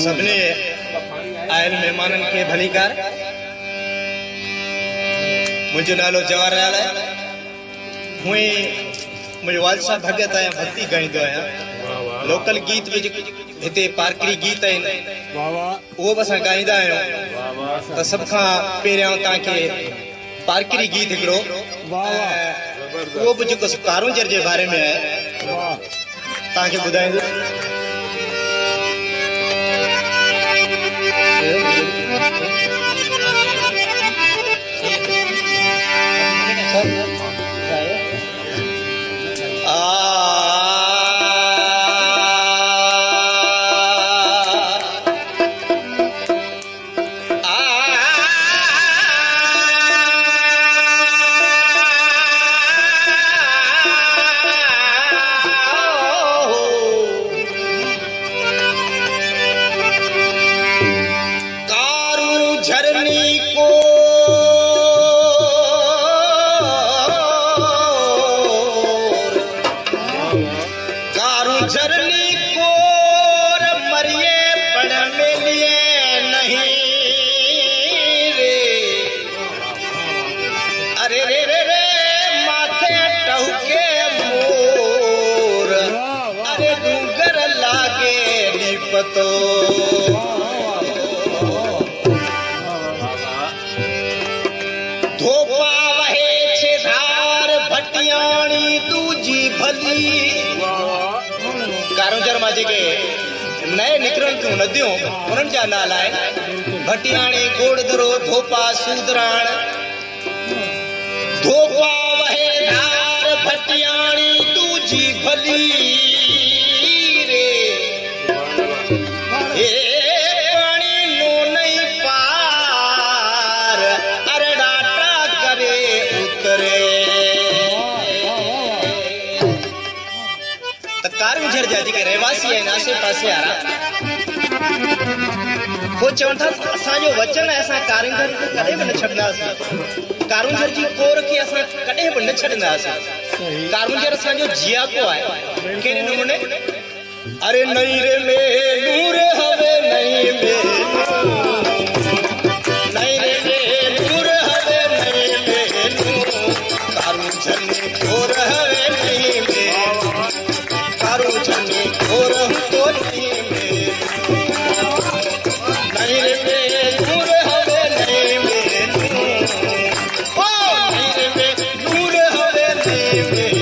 सबने आयल मेहमानन के भलीकार। मुझो नालो जवाहरलाल है। हुई मुझे वालसा भगत आया भक्ति गाइंदो आया। लोकल गीत विच हिते पारकरी गीत आहिनि वो बस गाइंदा आहियूं। तो सब खां पहिरियों तव्हांखे पारकरी गीत हिकिड़ो वो भी जेको कारूंजर जे बारे में है तव्हांखे ॿुधाईंदो। धोपा वहे छे धार भटियाणी दूजी भली। कारूंजर मां जेके नए निकरण थियूं नदियूं उन्हनि जा नाला आहिनि भटियाणी, गोड़दरो, धोपा, सूदराण। धोपा वहे धार भटियाणी दूजी भली रे। पानी नो नहीं पार अरडाटा करे उतरे। कारूंजर जा जेके रहवासी आहिनि आसे पासे वारा वो चवनि था असांजो वचन आहे असां कारूंजर खे कॾहिं बि न छॾंदासीं। कारूंजर जी कोर खे असां कॾहिं बि न छॾंदासीं। कारूंजर असांजो जियापो आहे। कहिड़े नमूने अरे नहीं रे में नूर हवे नहीं में नहीं रे में नूर हवे नहीं में कारूंजर ने कोर हवे नहीं में कारूंजर ने कोर तो नहीं में नहीं रे में नूर हवे नहीं में ओ नहीं रे में नूर हवे नहीं में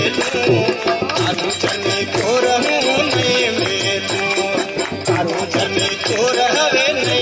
कारूंजर ने कोर नहीं में कारूंजर ने कोर हवे नहीं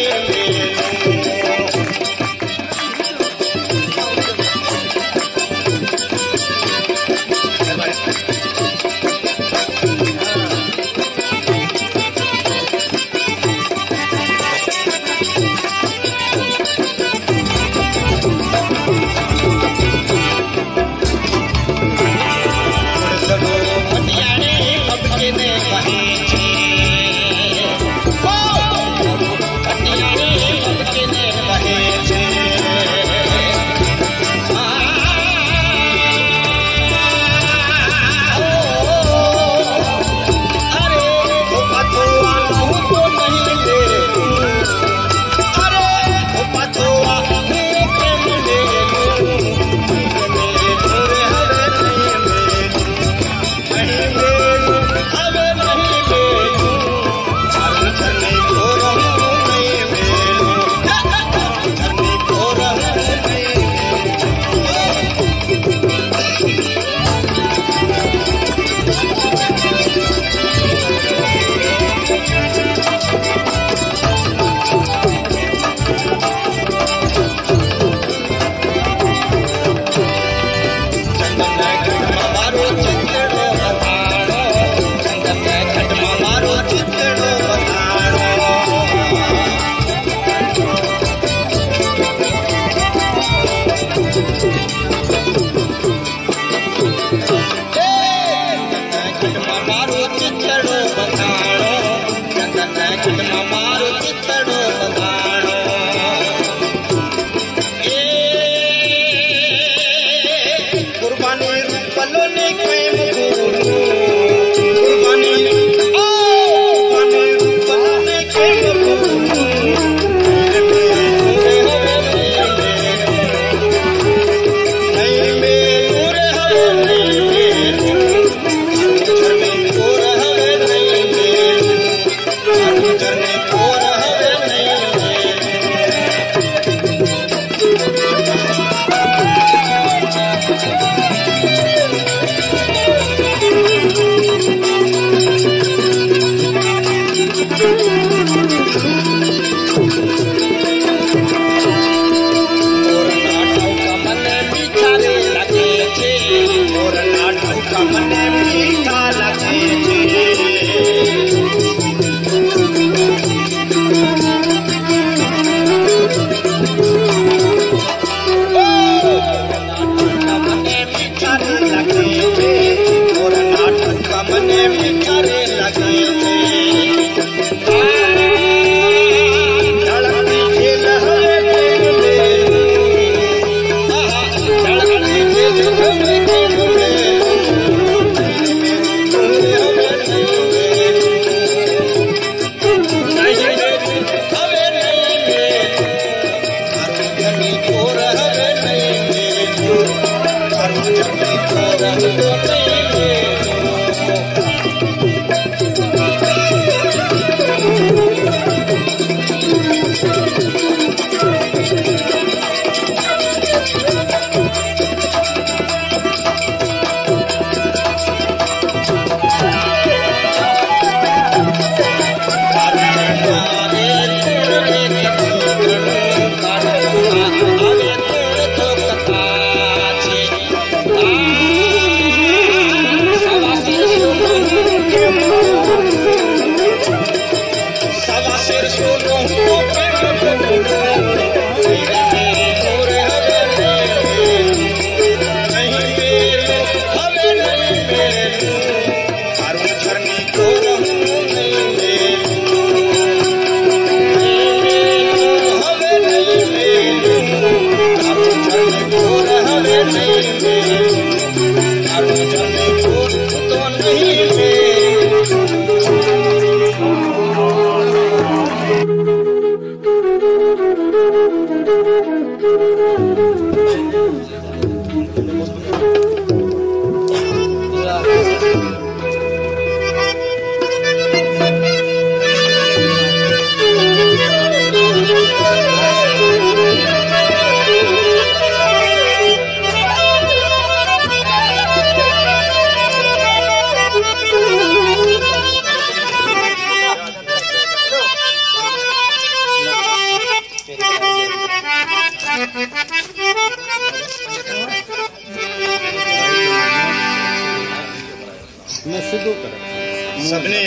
सबने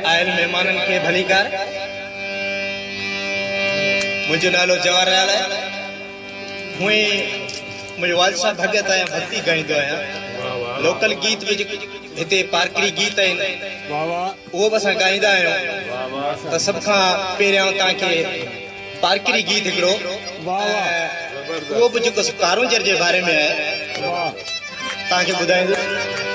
आयल मेहमानन के भली कर। मुझो नालो जवाहरलाल है। हुई मुझे वालसा भगत आया भक्ति गाइंदो आया। लोकल गीत विच हिते पारकरी गीत आहिनि वो बस गाइंदा आहियूं। तो सब खां पहिरियों तव्हांखे पारकरी गीत हिकिड़ो वो भी जेको कारूंजर जे बारे में आहे तव्हांखे ॿुधाईंदुसि।